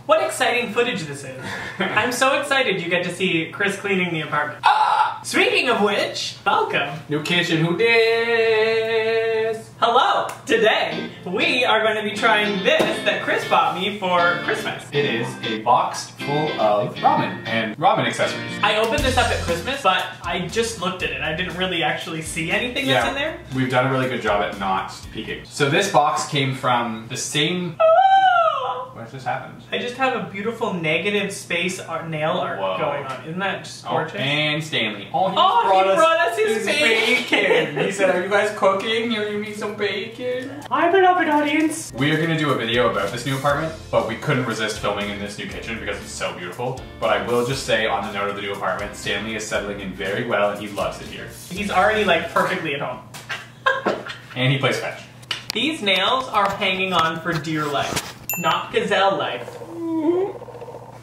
What exciting footage this is. I'm so excited you get to see Chris cleaning the apartment. Speaking of which, welcome. New kitchen, who dis? Hello. Today, we are going to be trying this that Chris bought me for Christmas. It is a box full of ramen and ramen accessories. I opened this up at Christmas, but I just looked at it. I didn't really actually see anything that's in there. We've done a really good job at not peeking. So this box came from the same... What just happened? I just have a beautiful negative space nail art going on. Isn't that just gorgeous? And Stanley. He brought us his bacon. He said, are you guys cooking? You need some bacon? I'm an open audience. We are going to do a video about this new apartment, but we couldn't resist filming in this new kitchen because it's so beautiful. But I will just say on the note of the new apartment, Stanley is settling in very well and he loves it here. He's already like perfectly at home. And he plays fetch. These nails are hanging on for dear life. Not gazelle life.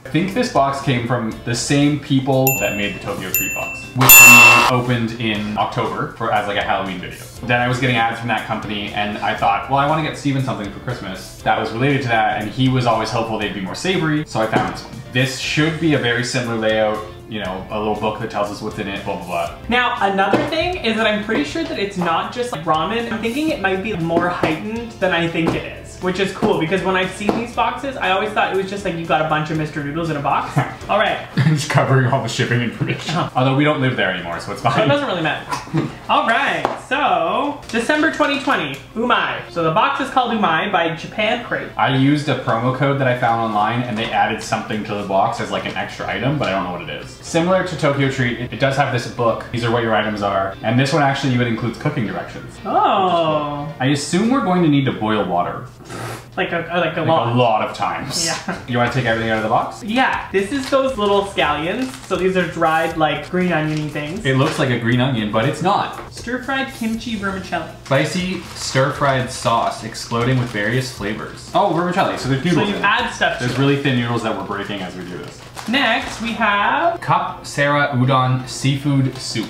I think this box came from the same people that made the Tokyo Treat box, which we opened in October as like a Halloween video. Then I was getting ads from that company and I thought, well, I want to get Steven something for Christmas that was related to that, and he was always hopeful they'd be more savory, so I found this one. This should be a very similar layout, you know, a little book that tells us what's in it, blah, blah, blah. Now, another thing is that I'm pretty sure that it's not just like ramen. I'm thinking it might be more heightened than I think it is, which is cool because when I've seen these boxes, I always thought it was just like you got a bunch of Mr. Noodles in a box. All right. Just covering all the shipping information. Although we don't live there anymore, so it's fine. It doesn't really matter. All right, so December 2020, Umai. So the box is called Umai by Japan Crate. I used a promo code that I found online and they added something to the box as like an extra item, but I don't know what it is. Similar to Tokyo Treat, it does have this book. These are what your items are. And this one actually even includes cooking directions. Oh. Cool. I assume we're going to need to boil water. Like a a lot of times. Yeah. You want to take everything out of the box? Yeah. This is those little scallions. So these are dried like green onion-y things. It looks like a green onion, but it's not. Stir-fried kimchi vermicelli. Spicy stir-fried sauce exploding with various flavors. Oh, vermicelli. So there's noodles. So you add stuff to it. There's really thin noodles that we're breaking as we do this. Next, we have Cup Sera Udon Seafood Soup.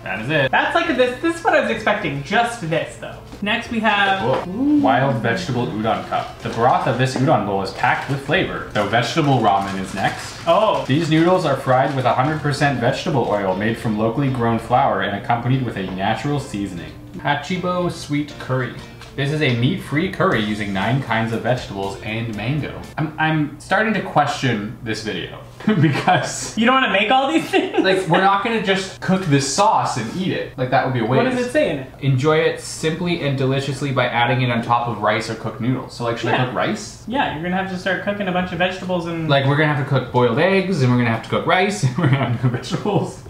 That is it. That's like this is what I was expecting, just this though. Next we have Wild Vegetable Udon Cup. The broth of this udon bowl is packed with flavor. So vegetable ramen is next. Oh. These noodles are fried with 100% vegetable oil made from locally grown flour and accompanied with a natural seasoning. Hachibo Sweet Curry. This is a meat-free curry using 9 kinds of vegetables and mango. I'm starting to question this video because... You don't want to make all these things? Like, we're not going to just cook this sauce and eat it. Like, that would be a waste. What does it say in it? Enjoy it simply and deliciously by adding it on top of rice or cooked noodles. So, like, should I cook rice? Yeah, you're going to have to start cooking a bunch of vegetables and... Like, we're going to have to cook boiled eggs, and we're going to have to cook rice, and we're going to have to cook vegetables.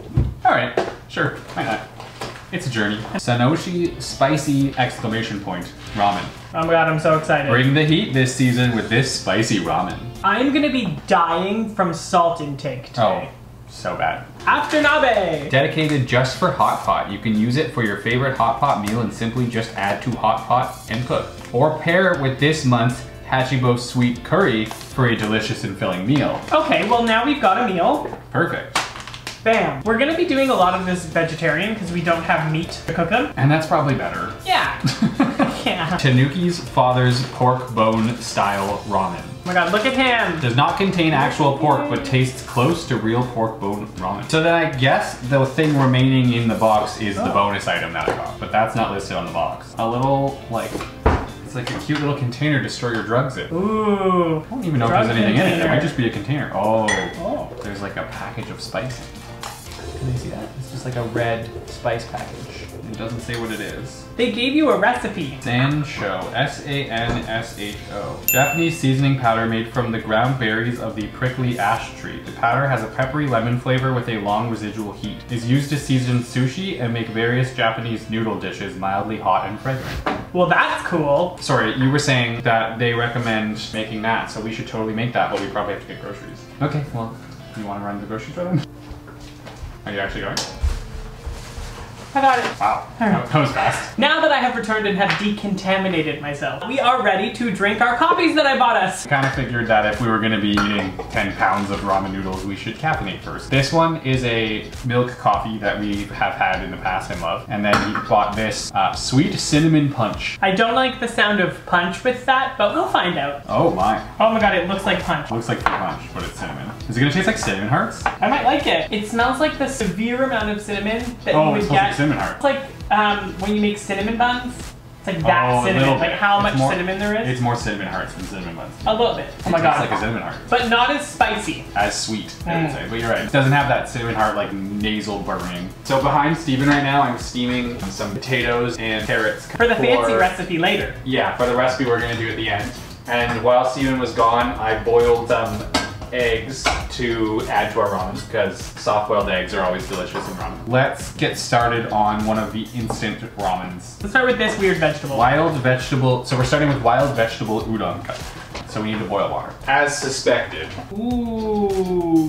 All right, sure, why not? It's a journey. Sanoshi spicy exclamation point ramen. Oh my god, I'm so excited. Bring the heat this season with this spicy ramen. I'm gonna be dying from salt intake today. Oh, so bad. After nabe. Dedicated just for hot pot. You can use it for your favorite hot pot meal and simply just add to hot pot and cook. Or pair it with this month's Hachibo Sweet Curry for a delicious and filling meal. Okay, well now we've got a meal. Perfect. Bam. We're gonna be doing a lot of this vegetarian because we don't have meat to cook them. And that's probably better. Yeah. Yeah. Tanuki's father's pork bone style ramen. Oh my god, look at him. Does not contain actual pork, but tastes close to real pork bone ramen. So then I guess the thing remaining in the box is the bonus item that I got, but that's not listed on the box. A little, like, it's like a cute little container to store your drugs in. Ooh. I don't even know if there's anything in it. It might just be a container. Oh. There's like a package of spices. Can you see that? It's just like a red spice package. It doesn't say what it is. They gave you a recipe. Sansho, S-A-N-S-H-O. Japanese seasoning powder made from the ground berries of the prickly ash tree. The powder has a peppery lemon flavor with a long residual heat. It is used to season sushi and make various Japanese noodle dishes mildly hot and fragrant. Well, that's cool. Sorry, you were saying that they recommend making that, so we should totally make that, but we probably have to get groceries. Okay, well, you want to run the groceries for them? Are you actually going? I got it. Wow, that was fast. Now that I have returned and have decontaminated myself, we are ready to drink our coffees that I bought us. I kind of figured that if we were gonna be eating 10 pounds of ramen noodles, we should caffeinate first. This one is a milk coffee that we have had in the past and love. And then he bought this sweet cinnamon punch. I don't like the sound of punch with that, but we'll find out. Oh my. Oh my god, it looks like punch. Looks like fruit punch, but it's cinnamon. Is it gonna taste like cinnamon hearts? I might like it. It smells like the severe amount of cinnamon that you Oh, it would smells get. like cinnamon hearts. It's like when you make cinnamon buns. It's like that Oh, a cinnamon, little like bit. how It's much more- cinnamon there is. It's more cinnamon hearts than cinnamon buns. A little bit. Oh my It god. tastes like a cinnamon heart. But not as spicy. As sweet, I would say. But you're right. It doesn't have that cinnamon heart like nasal burning. So behind Steven right now, I'm steaming some potatoes and carrots. For the fancy recipe later. Yeah, for the recipe we're gonna do at the end. And while Steven was gone, I boiled some eggs to add to our ramen because soft-boiled eggs are always delicious in ramen. Let's get started on one of the instant ramens. Let's start with this weird vegetable. Wild vegetable, so we're starting with wild vegetable udon cup. So we need to boil water. As suspected. Ooh,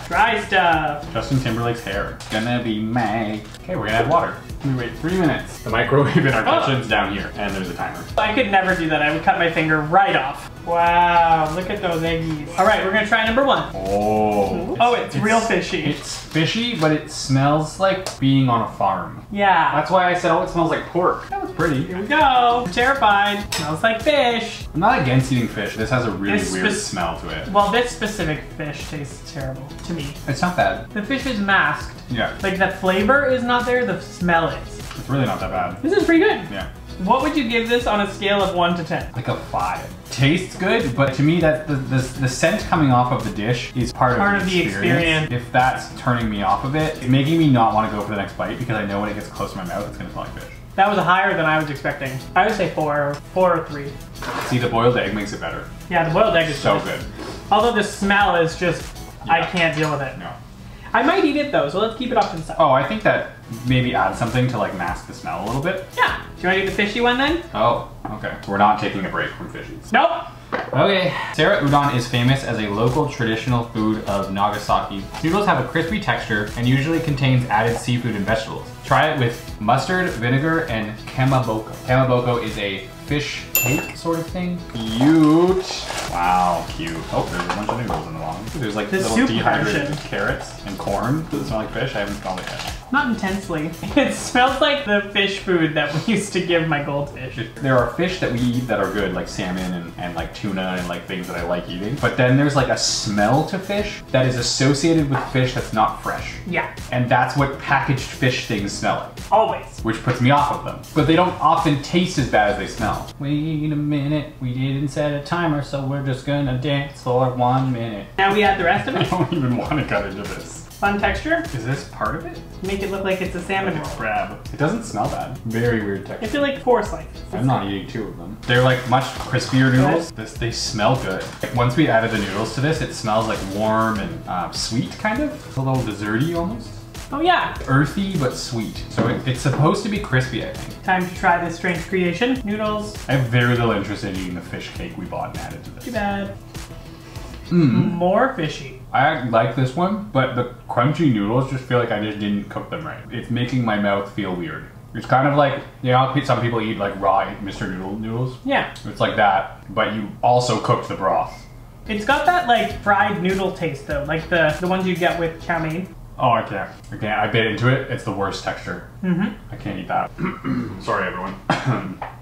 dry stuff. Justin Timberlake's hair. It's gonna be May. Okay, we're gonna add water. We wait 3 minutes. The microwave in our kitchen's down here, and there's a timer. I could never do that. I would cut my finger right off. Wow, look at those eggies. All right, we're gonna try number one. Oh. Oh, it's real fishy. It's fishy, but it smells like being on a farm. Yeah. That's why I said, oh, it smells like pork. That was pretty. Here we go. I'm terrified. Smells like fish. I'm not against eating fish. This has a really This weird spec- smell to it. Well, this specific fish tastes terrible to me. It's not bad. The fish is masked. Yeah. Like the flavor is not there, the smell is. It's really not that bad. This is pretty good. Yeah. What would you give this on a scale of 1 to 10? Like a 5. Tastes good, but to me that the scent coming off of the dish is part of the experience. If that's turning me off of it, it's making me not want to go for the next bite because I know when it gets close to my mouth, it's gonna smell like fish. That was higher than I was expecting. I would say 4 or 3. See, the boiled egg makes it better. Yeah, the boiled egg is So good. good. Although the smell is just, I can't deal with it. No. I might eat it though, so let's keep it off to the side. Oh, I think that maybe add something to like mask the smell a little bit. Yeah. Do you want to do the fishy one then? Oh, okay. We're not taking a break from fishies. Nope. Okay. Sara udon is famous as a local traditional food of Nagasaki. Noodles have a crispy texture and usually contains added seafood and vegetables. Try it with mustard, vinegar, and kamaboko. Kamaboko is a fish cake sort of thing. Cute. Wow, cute. Oh, there's a bunch of noodles in the bottom. There's like The little soup dehydrated version. carrots and corn. Does it smell like fish? I haven't smelled it yet. Not intensely. It smells like the fish food that we used to give my goldfish. There are fish that we eat that are good, like salmon and like tuna and like things that I like eating. But then there's like a smell to fish that is associated with fish that's not fresh. Yeah. And that's what packaged fish things smell like, Always. which puts me off of them. But they don't often taste as bad as they smell. Wait a minute, we didn't set a timer, so we're just gonna dance for 1 minute. Now we add the rest of I it. don't even want to cut into this. Fun texture. Is this part of it? Make it look like it's a salmon roll. Crab. It doesn't smell bad. Very weird I texture. feel like 4 slices. I'm not eating 2 of them. They're like much crispier noodles. They smell good. Like once we added the noodles to this, it smells like warm and sweet kind of. A little desserty almost. Oh yeah. Earthy but sweet. So it's supposed to be crispy, I think. Time to try this strange creation. Noodles. I have very little interest in eating the fish cake we bought and added to this. Too bad. Mm. More fishy. I like this one, but the crunchy noodles just feel like I just didn't cook them right. It's making my mouth feel weird. It's kind of like, you know, some people eat like raw Mr. Noodle noodles. Yeah. It's like that, but you also cooked the broth. It's got that like fried noodle taste though, like the ones you get with chow mein. Oh, I can't. I bit into it. It's the worst texture. Mm-hmm. I can't eat that. Sorry, everyone.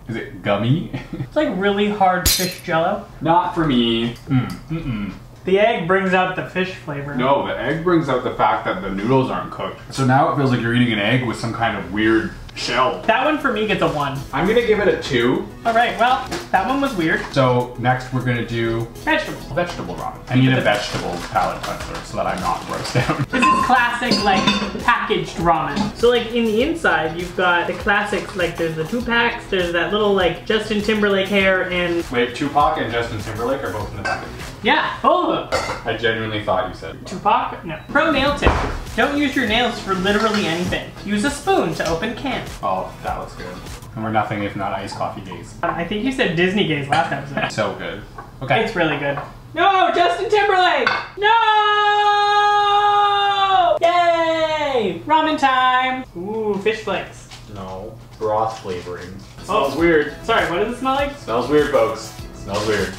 Is it gummy? It's like really hard fish jello. Not for me. Mm-mm. The egg brings out the fish flavor. No, the egg brings out the fact that the noodles aren't cooked. So now it feels like you're eating an egg with some kind of weird shell. That one for me gets a 1. I'm gonna give it a 2. All right, well, that one was weird. So next we're gonna do Vegetables. vegetable ramen. I need a vegetable palate cleanser so that I'm not grossed out. This is classic, like, packaged ramen. So, like, in the inside, you've got the classics, like, there's the 2-packs, there's that little, like, Justin Timberlake hair, and... Wait, Tupac and Justin Timberlake are both in the package. Yeah, both of them. I genuinely thought you said. Tupac? No. Pro nail tip. Don't use your nails for literally anything. Use a spoon to open cans. Oh, that looks good. And we're nothing if not iced coffee gaze. I think you said Disney gaze last episode. So good. Okay. It's really good. No, Justin Timberlake! No! Yay! Ramen time! Ooh. Ooh, fish flakes. No, broth flavoring. Smells weird. Sorry, what does it smell like? Smells weird, folks. Smells weird.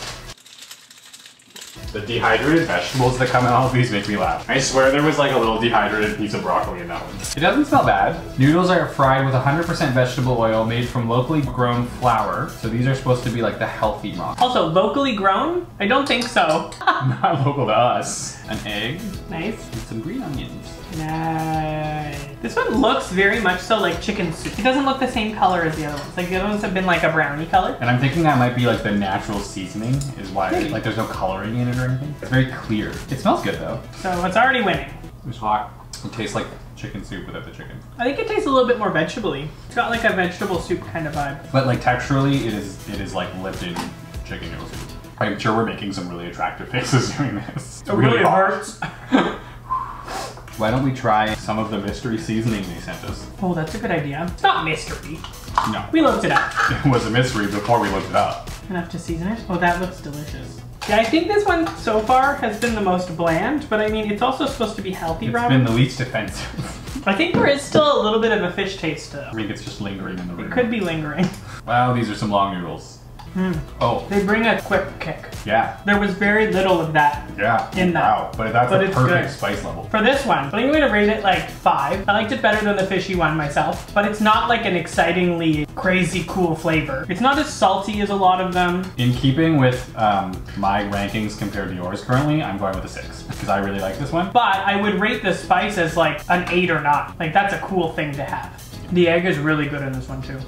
The dehydrated vegetables that come in all of these make me laugh. I swear there was like a little dehydrated piece of broccoli in that one. It doesn't smell bad. Noodles are fried with 100% vegetable oil made from locally grown flour. So these are supposed to be like the healthy ramen. Also, locally grown? I don't think so. Not local to us. An egg. Nice. And some green onions. Nice. This one looks very much so like chicken soup. It doesn't look the same color as the other ones. Like the other ones have been like a brownie color. And I'm thinking that might be like the natural seasoning is why like there's no coloring in it or anything. It's very clear. It smells good though. So it's already winning. It's hot. It tastes like chicken soup without the chicken. I think it tastes a little bit more vegetable-y. It's got like a vegetable soup kind of vibe. But like texturally, it is like Lipton chicken noodle soup. I'm sure we're making some really attractive faces doing this. It really hurts. Why don't we try some of the mystery seasoning they sent us? Oh, that's a good idea. It's not mystery. No. We looked it up. It was a mystery before we looked it up. Enough to season it? Oh, that looks delicious. Yeah, I think this one so far has been the most bland, but I mean, it's also supposed to be healthy ramen. It's been the least offensive. I think there is still a little bit of a fish taste to it. I think it's just lingering in the room. It could be lingering. Wow, these are some long noodles. Oh. They bring a quick kick. Yeah. There was very little of that in that. Wow, but that's a perfect spice level. For this one, I think I'm gonna rate it like 5. I liked it better than the fishy one myself, but it's not like an excitingly crazy cool flavor. It's not as salty as a lot of them. In keeping with my rankings compared to yours currently, I'm going with a 6 because I really like this one. But I would rate the spice as like an 8 or 9. Like that's a cool thing to have. The egg is really good in this one too.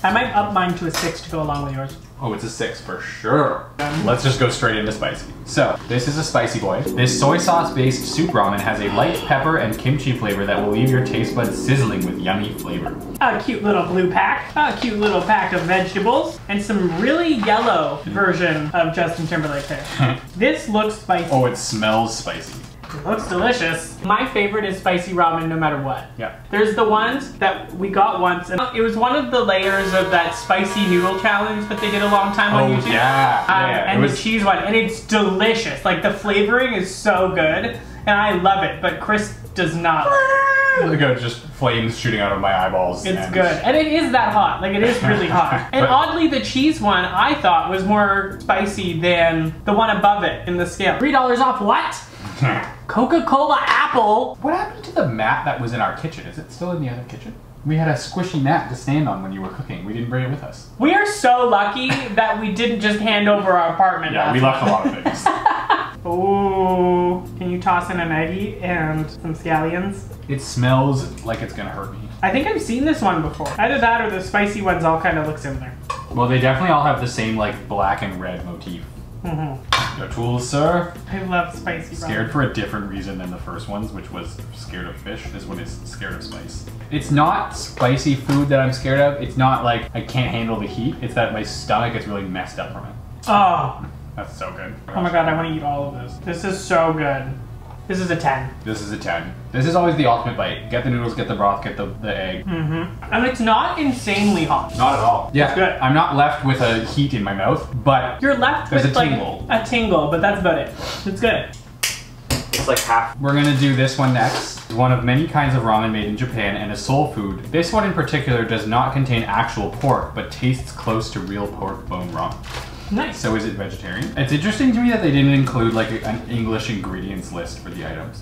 I might up mine to a 6 to go along with yours. Oh, it's a 6 for sure. Let's just go straight into spicy. So, this is a spicy boy. This soy sauce-based soup ramen has a light pepper and kimchi flavor that will leave your taste buds sizzling with yummy flavor. A cute little blue pack, a cute little pack of vegetables, and some really yellow version of Justin Timberlake there. This looks spicy. Oh, it smells spicy. It looks delicious. My favorite is spicy ramen no matter what. Yeah. There's the ones that we got once, and it was one of the layers of that spicy noodle challenge that they did a long time on YouTube. Yeah. And the cheese one, and it's delicious. Like the flavoring is so good, and I love it, but Chris does not. Look at just flames shooting out of my eyeballs. It's good. And it is that hot. Like it is really hot. And oddly, the cheese one I thought was more spicy than the one above it in the scale. $3 off what? Coca-Cola apple. What happened to the mat that was in our kitchen? Is it still in the other kitchen? We had a squishy mat to stand on when you were cooking. We didn't bring it with us. We are so lucky that we didn't just hand over our apartment. Yeah, we left a lot of things. Oh, can you toss in a Maggie and some scallions? It smells like it's gonna hurt me. I think I've seen this one before. Either that or the spicy ones all kind of look similar. Well, they definitely all have the same like black and red motif. Your tools, sir. I love spicy ramen. Scared for a different reason than the first ones, which was scared of fish. This one is scared of spice. It's not spicy food that I'm scared of. It's not like I can't handle the heat. It's that my stomach is really messed up from it. Oh. That's so good. Oh my god, I want to eat all of this. This is so good. This is a 10. This is a 10. This is always the ultimate bite. Get the noodles, get the broth, get the egg. And it's not insanely hot. Not at all. Yeah, it's good. I'm not left with a heat in my mouth, but you're left with a tingle. Like a tingle, but that's about it. It's good. It's like half. We're gonna do this one next. One of many kinds of ramen made in Japan and a soul food. This one in particular does not contain actual pork, but tastes close to real pork bone ramen. Nice. So is it vegetarian? It's interesting to me that they didn't include like an English ingredients list for the items.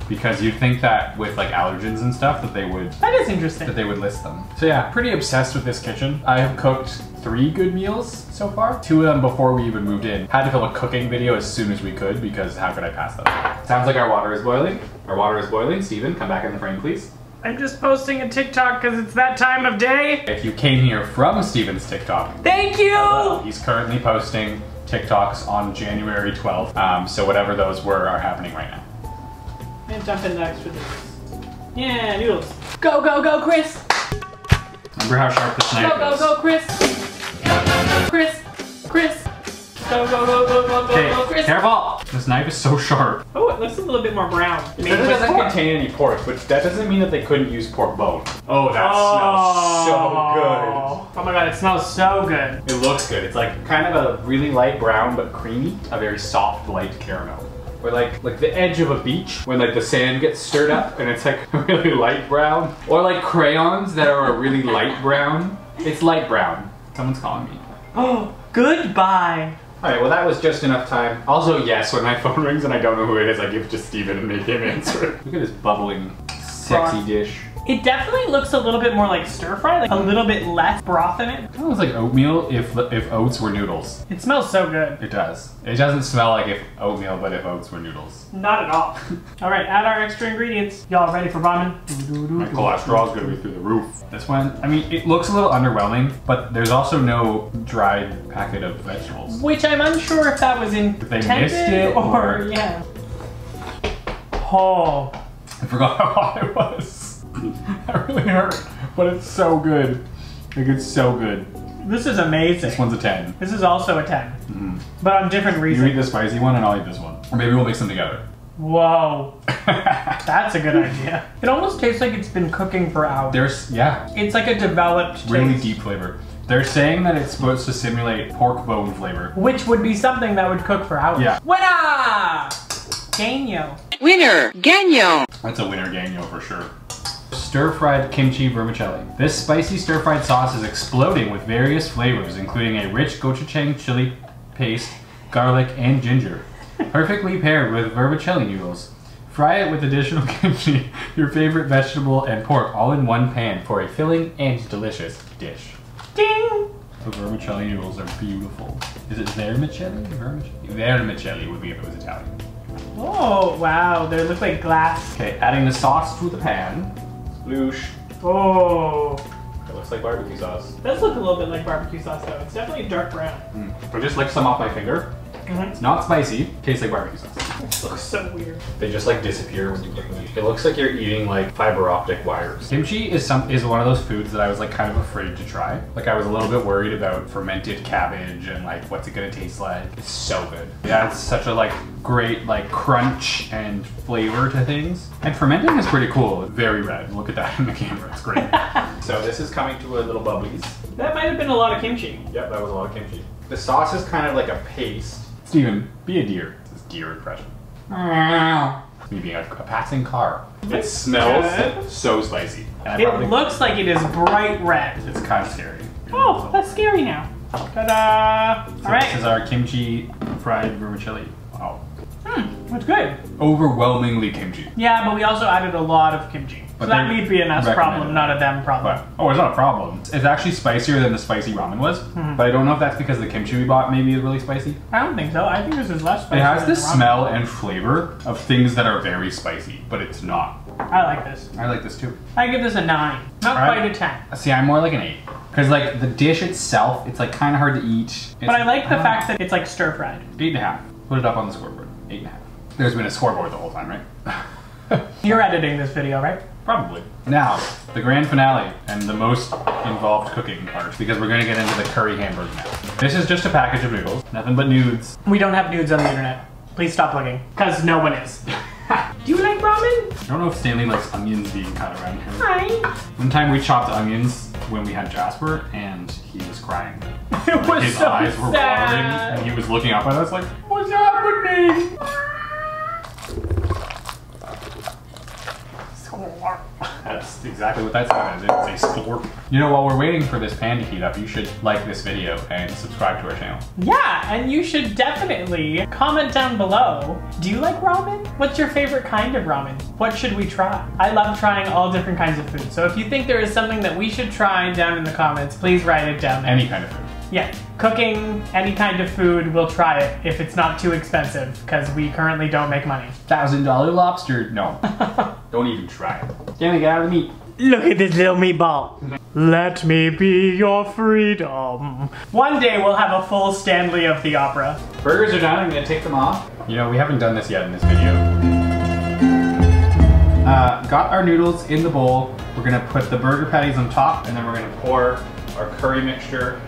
Because you'd think that with like allergens and stuff that they would... That is interesting. That they would list them. So yeah, pretty obsessed with this kitchen. I have cooked 3 good meals so far. 2 of them before we even moved in. Had to film a cooking video as soon as we could because how could I pass that up? Sounds like our water is boiling. Our water is boiling. Steven, come back in the frame please. I'm just posting a TikTok because it's that time of day. If you came here from Steven's TikTok. Thank you! He's currently posting TikToks on January 12th. So whatever those were are happening right now. I'm gonna jump in next for this. Yeah, noodles. Go, go, go, Chris! Remember how sharp this knife is? Go, go, go, Chris! Chris! Chris! Go, go, go, go, go, go, go, Chris! Careful! This knife is so sharp. Oh, it looks a little bit more brown. It doesn't contain any pork, but that doesn't mean that they couldn't use pork bone. Oh, that smells so good. Oh my god, it smells so good. It looks good. It's like kind of a really light brown, but creamy. A very soft, light caramel. or like the edge of a beach when like the sand gets stirred up and it's like really light brown, or like crayons that are a really light brown. It's light brown. Someone's calling me. Oh, goodbye. All right, well that was just enough time. Also, yes, when my phone rings and I don't know who it is, I give it to Steven and make him answer it. Look at this bubbling, sexy dish. It definitely looks a little bit more like stir fry, like a little bit less broth in it. It smells like oatmeal if oats were noodles. It smells so good. It does. It doesn't smell like if oatmeal, but if oats were noodles. Not at all. All right, add our extra ingredients. Y'all ready for ramen? My cholesterol is gonna be through the roof. This one, I mean, it looks a little underwhelming, but there's also no dried packet of vegetables. Which I'm unsure if that was intended If they missed it or yeah. Oh. I forgot how hot it was. That really hurt, but it's so good. Like, it's so good. This is amazing. This one's a 10. This is also a 10, but on different reasons. You eat the spicy one and I'll eat this one. Or maybe we'll mix them together. Whoa. That's a good idea. It almost tastes like it's been cooking for hours. Yeah. It's like a developed Really taste. deep flavor. They're saying that it's supposed to simulate pork bone flavor. Which would be something that would cook for hours. Yeah. Winner! Ganyo. Winner, Ganyo. That's a winner Ganyo for sure. Stir-fried kimchi vermicelli. This spicy stir-fried sauce is exploding with various flavors, including a rich gochujang chili paste, garlic, and ginger. Perfectly paired with vermicelli noodles. Fry it with additional kimchi, your favorite vegetable, and pork all in one pan for a filling and delicious dish. Ding! The vermicelli noodles are beautiful. Is it vermicelli? Vermicelli would be if it was Italian. Oh, wow. They look like glass. Okay, adding the sauce to the pan. Sploosh. Oh. It looks like barbecue sauce. It does look a little bit like barbecue sauce though. It's definitely dark brown. I just licked some off my finger. It's not spicy. Tastes like barbecue sauce. It looks so weird. They just like disappear when you get them. It looks like you're eating like fiber optic wires. Kimchi is one of those foods that I was like kind of afraid to try. Like I was a little bit worried about fermented cabbage and like what's it gonna taste like. It's so good. Yeah, it's such a like great like crunch and flavor to things. And fermenting is pretty cool. It's very red. Look at that in the camera. It's great. So this is coming to a little bubblies. That might have been a lot of kimchi. Yep, that was a lot of kimchi. The sauce is kind of like a paste. Steven, be a deer. This is deer impression. Me being a passing car. It smells so spicy. And It looks like it is bright red. It's kind of scary. Oh, that's scary now. Ta-da! So All right. This is our kimchi fried vermicelli. Wow. That's good. Overwhelmingly kimchi. Yeah, but we also added a lot of kimchi. But So that they may be an us problem, recommended. not a them problem. But, oh, it's not a problem. It's actually spicier than the spicy ramen was. But I don't know if that's because the kimchi we bought maybe is really spicy. I don't think so. I think this is less spicy. It has than this the ramen. smell and flavor of things that are very spicy, but it's not. I like this. I like this too. I give this a 9. Not Alright. quite a 10. See, I'm more like an 8. Because like the dish itself, it's like kind of hard to eat. But I like the fact that it's like stir fried. 8.5. Put it up on the scoreboard. 8.5. There's been a scoreboard the whole time, right? You're editing this video, right? Probably. Now, the grand finale and the most involved cooking part, because we're going to get into the curry hamburger now. This is just a package of noodles, nothing but noods. We don't have nudes on the internet. Please stop looking, because no one is. Do you like ramen? I don't know if Stanley likes onions being cut around here. Hi. One time we chopped onions when we had Jasper, and he was crying. It was His so eyes were watering, sad. and he was looking up at us like, what's happening? That's exactly what that sound is. It's a slurp. You know, while we're waiting for this pan to heat up, you should like this video and subscribe to our channel. Yeah, and you should definitely comment down below. Do you like ramen? What's your favorite kind of ramen? What should we try? I love trying all different kinds of food. So if you think there is something that we should try down in the comments, please write it down there. Any kind of food. Yeah, cooking any kind of food, we'll try it if it's not too expensive, because we currently don't make money. $1,000 lobster? No. Don't even try it. Stanley, get out of the meat. Look at this little meatball. Let me be your freedom. One day we'll have a full Stanley of the Opera. Burgers are done. I'm gonna take them off. You know, we haven't done this yet in this video. Got our noodles in the bowl. We're gonna put the burger patties on top, and then we're gonna pour our curry mixture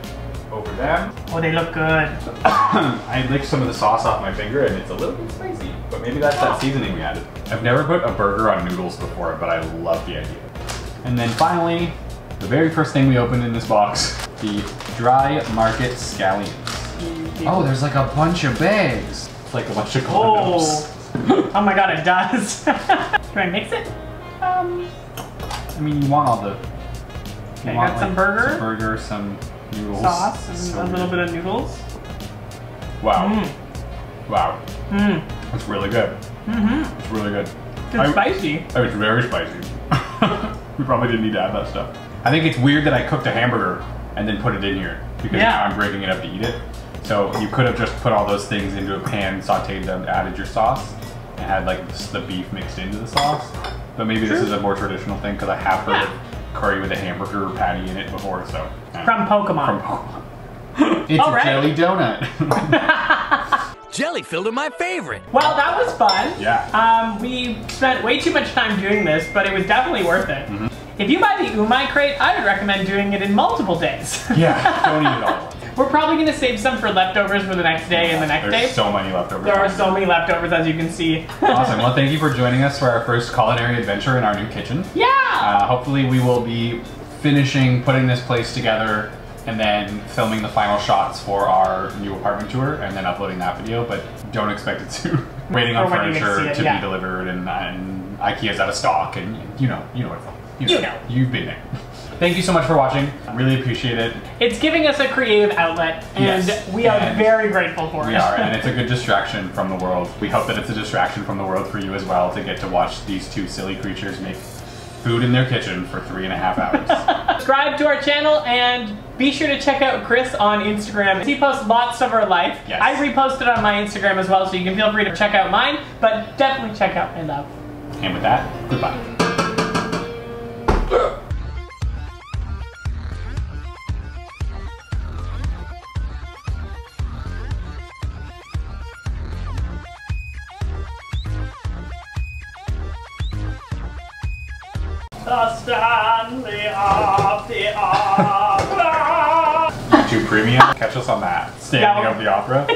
over them. Oh, they look good. I licked some of the sauce off my finger, and it's a little bit spicy, but maybe that's that seasoning we added. I've never put a burger on noodles before, but I love the idea. And then finally, the very first thing we opened in this box, the dry market scallions. Oh, there's like a bunch of bags. It's like a bunch of condoms. Oh, Oh my god, it does. Can I mix it? I mean, you want all the... Okay, got some burger. Some burger, some noodles. Sauce, and so a little bit of noodles. Wow. Wow. Mmm. It's really good. Mm-hmm. It's really good. It's spicy. It's very spicy. We probably didn't need to add that stuff. I think it's weird that I cooked a hamburger and then put it in here because now I'm breaking it up to eat it. So you could have just put all those things into a pan, sauteed them, added your sauce, and had like the beef mixed into the sauce. But maybe this is a more traditional thing because I have heard of curry with a hamburger patty in it before. So from Pokemon. From Pokemon. It's a jelly donut. Jelly filled are my favorite. Well, that was fun. Yeah. We spent way too much time doing this, but it was definitely worth it. If you buy the umai crate, I would recommend doing it in multiple days. Yeah, don't eat it all. We're probably gonna save some for leftovers for the next day and the next day. There's so many leftovers. There are so many leftovers, as you can see. Awesome. Well, thank you for joining us for our first culinary adventure in our new kitchen. Yeah! Hopefully we will be finishing putting this place together and then filming the final shots for our new apartment tour and then uploading that video, but don't expect it soon. Waiting on furniture to be delivered and IKEA's out of stock and you know what it's like. You know. You've been there. Thank you so much for watching. I really appreciate it. It's giving us a creative outlet, and we are very grateful for it. We are, and it's a good distraction from the world. We hope that it's a distraction from the world for you as well to get to watch these two silly creatures make food in their kitchen for 3.5 hours. Subscribe to our channel, and be sure to check out Chris on Instagram. He posts lots of our life. Yes. I reposted on my Instagram as well, so you can feel free to check out mine, but definitely check out my love. And with that, goodbye. The Stanley of the Opera. Too premium? Catch us on that. Standing of the Opera.